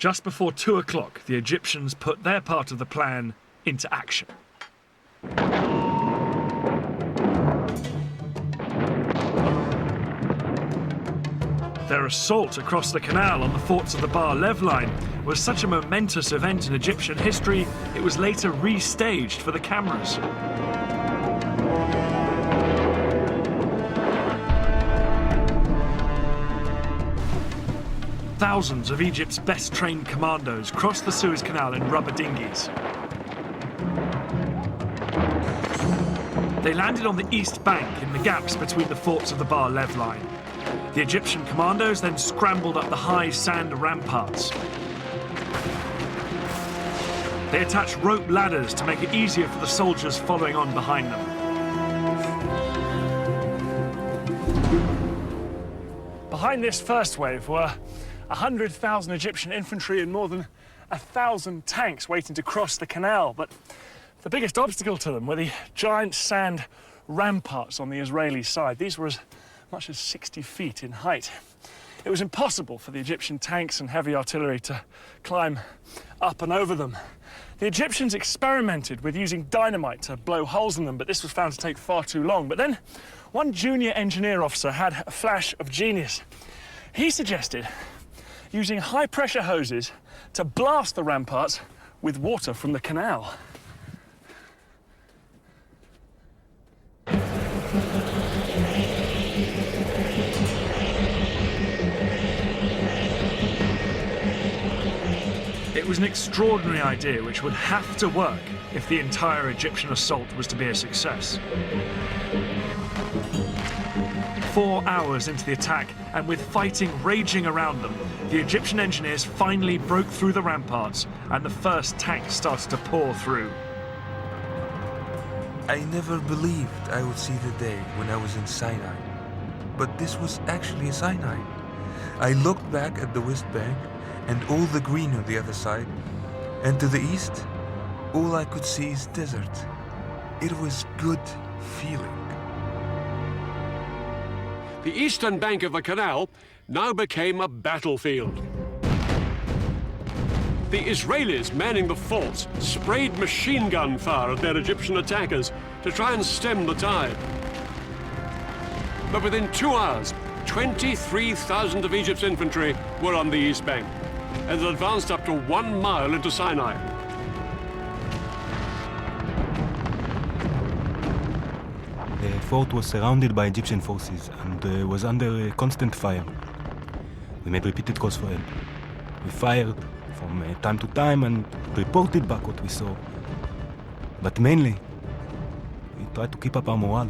Just before 2 o'clock, the Egyptians put their part of the plan into action. Their assault across the canal on the forts of the Bar-Lev line was such a momentous event in Egyptian history, it was later restaged for the cameras. Thousands of Egypt's best-trained commandos crossed the Suez Canal in rubber dinghies. They landed on the east bank in the gaps between the forts of the Bar-Lev line. The Egyptian commandos then scrambled up the high sand ramparts. They attached rope ladders to make it easier for the soldiers following on behind them. Behind this first wave were 100,000 Egyptian infantry and more than 1,000 tanks waiting to cross the canal. But the biggest obstacle to them were the giant sand ramparts on the Israeli side. These were as much as 60 feet in height. It was impossible for the Egyptian tanks and heavy artillery to climb up and over them. The Egyptians experimented with using dynamite to blow holes in them, but this was found to take far too long. But then one junior engineer officer had a flash of genius. He suggested using high-pressure hoses to blast the ramparts with water from the canal. It was an extraordinary idea which would have to work if the entire Egyptian assault was to be a success. 4 hours into the attack, and with fighting raging around them, the Egyptian engineers finally broke through the ramparts and the first tanks started to pour through. I never believed I would see the day when I was in Sinai. But this was actually a Sinai. I looked back at the West Bank and all the green on the other side, and to the east, all I could see is desert. It was good feeling. The eastern bank of the canal now became a battlefield. The Israelis manning the forts sprayed machine gun fire at their Egyptian attackers to try and stem the tide. But within 2 hours, 23,000 of Egypt's infantry were on the east bank and had advanced up to 1 mile into Sinai. The fort was surrounded by Egyptian forces and was under constant fire. We made repeated calls for help. We fired from time to time and reported back what we saw. But mainly, we tried to keep up our morale.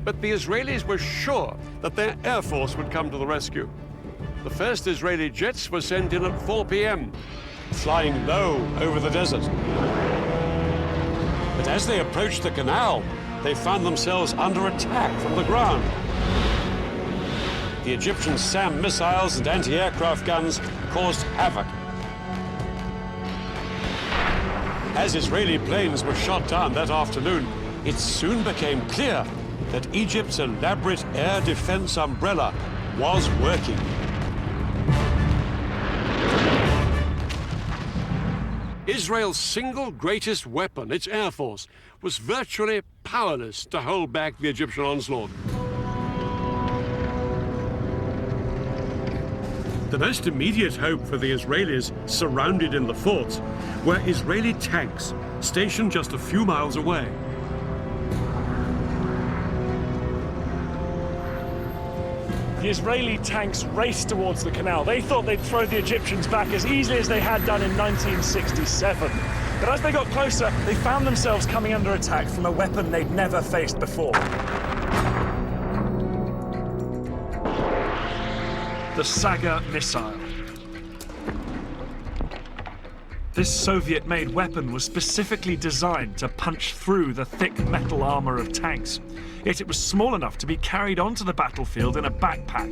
But the Israelis were sure that their air force would come to the rescue. The first Israeli jets were sent in at 4 p.m., flying low over the desert. But as they approached the canal, they found themselves under attack from the ground. The Egyptian SAM missiles and anti-aircraft guns caused havoc. As Israeli planes were shot down that afternoon, it soon became clear that Egypt's elaborate air defense umbrella was working. Israel's single greatest weapon, its air force, was virtually powerless to hold back the Egyptian onslaught. The most immediate hope for the Israelis surrounded in the forts were Israeli tanks stationed just a few miles away. The Israeli tanks raced towards the canal. They thought they'd throw the Egyptians back as easily as they had done in 1967. But as they got closer, they found themselves coming under attack from a weapon they'd never faced before. The Saga missile. This Soviet-made weapon was specifically designed to punch through the thick metal armor of tanks. Yet it was small enough to be carried onto the battlefield in a backpack.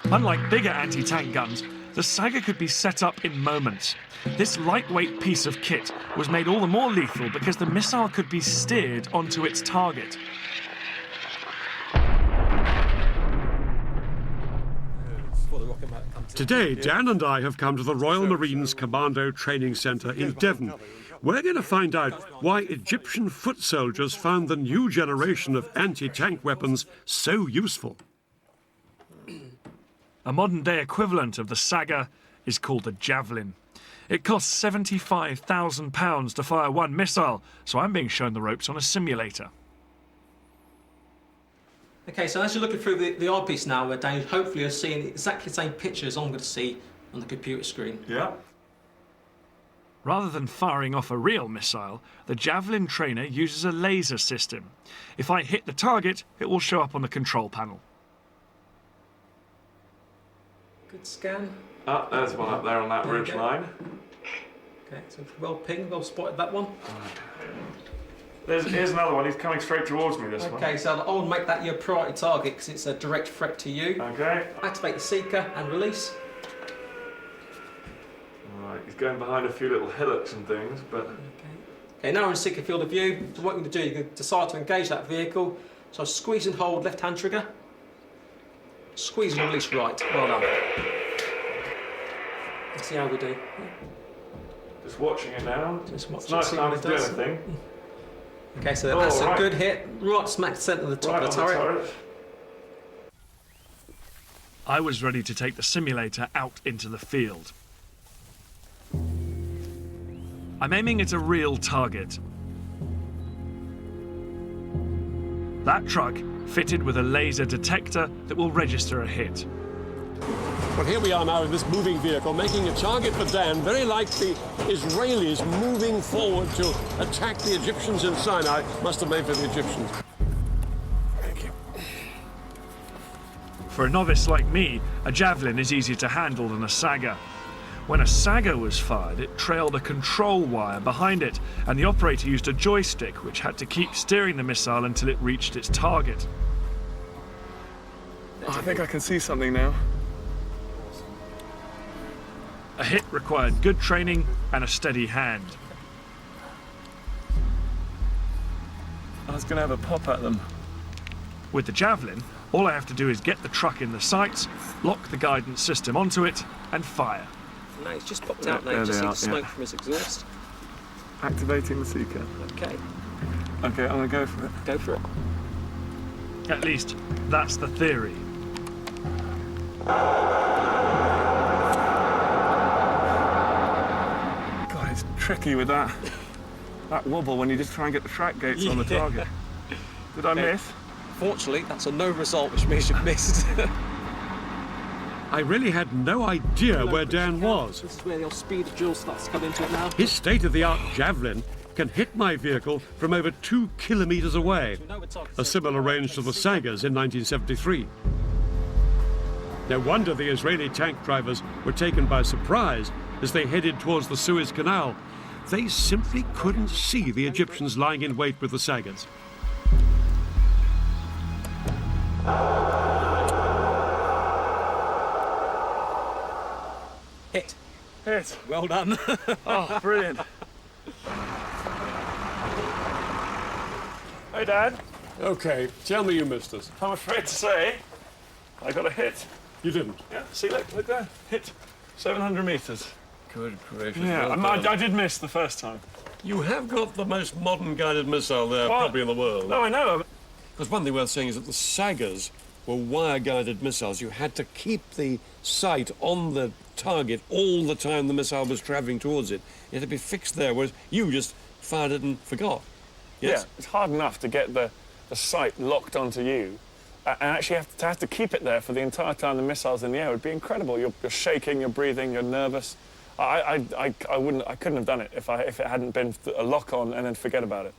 Unlike bigger anti-tank guns, the Saga could be set up in moments. This lightweight piece of kit was made all the more lethal because the missile could be steered onto its target. The Saga missile was designed to punch through the thick metal armor of tanks. Yet it was small enough to be carried onto the battlefield in a backpack. Unlike bigger anti-tank guns, the Saga could be set up in moments. This lightweight piece of kit was made all the more lethal because the missile could be steered onto its target. Today, Dan and I have come to the Royal Marines Commando Training Centre in Devon. We're going to find out why Egyptian foot soldiers found the new generation of anti-tank weapons so useful. A modern-day equivalent of the Saga is called the Javelin. It costs £75,000 to fire one missile, so I'm being shown the ropes on a simulator. Okay, so as you're looking through the eyepiece now, Dan, hopefully you're seeing exactly the same pictures I'm going to see on the computer screen. Yeah. Rather than firing off a real missile, the Javelin trainer uses a laser system. If I hit the target, it will show up on the control panel. Good scan. Oh, there's one up there on that ridge line. Okay, so well pinged, well spotted that one. Here's another one. He's coming straight towards me, this one. Okay, so I'll make that your priority target because it's a direct threat to you. Okay. Activate the seeker and release. Alright, he's going behind a few little hillocks and things, but... Okay, now we're in seeker field of view. So what you're going to do, you can decide to engage that vehicle. So squeeze and hold left-hand trigger. Squeeze and release right. Well done. Let's see how we do. Just watching it now. Just watch it's nice it, now to do anything. Okay, so that's a good hit. Right smack centre of the top of the turret. I was ready to take the simulator out into the field. I'm aiming at a real target. That truck fitted with a laser detector that will register a hit. Well, here we are now in this moving vehicle, making a target for Dan, very like the Israelis moving forward to attack the Egyptians in Sinai. Must have made for the Egyptians. Thank you. For a novice like me, a javelin is easier to handle than a Saga. When a Saga was fired, it trailed a control wire behind it, and the operator used a joystick which had to keep steering the missile until it reached its target. Oh, I think I can see something now. A hit required good training and a steady hand. I was going to have a pop at them. With the Javelin, all I have to do is get the truck in the sights, lock the guidance system onto it, and fire. No, it's just popped out now. There You just they see are, the smoke from his exhaust. Activating the seeker. Okay, Okay, I'm going to go for it. go for it. At least, that's the theory. God, it's tricky with that wobble when you just try and get the track gates on the target. Did I miss? Fortunately, that's a no result, which means you've missed. I really had no idea where Dan was. This is where the old speed of Jules starts to come into it now. His state-of-the-art javelin can hit my vehicle from over 2 kilometers away, a similar range to the Sagas in 1973. No wonder the Israeli tank drivers were taken by surprise as they headed towards the Suez Canal. They simply couldn't see the Egyptians lying in wait with the Sagas. Hit. Hit. Well done. Oh, brilliant. Hey, Dad. Okay, tell me you missed us. I'm afraid to say I got a hit. You didn't. Yeah, see, look there. Hit 700 metres. Good gracious. Yeah, well I did miss the first time. You have got the most modern guided missile there, What? probably in the world. No, I know. Because one thing worth saying is that the Sagas were wire-guided missiles. You had to keep the sight on the target all the time the missile was travelling towards it. It had to be fixed there, whereas you just fired it and forgot. Yes? Yeah, it's hard enough to get the sight locked onto you, and actually have to keep it there for the entire time the missile's in the air. It would be incredible. You're shaking, you're breathing, you're nervous. I couldn't have done it if it hadn't been a lock on and then forget about it.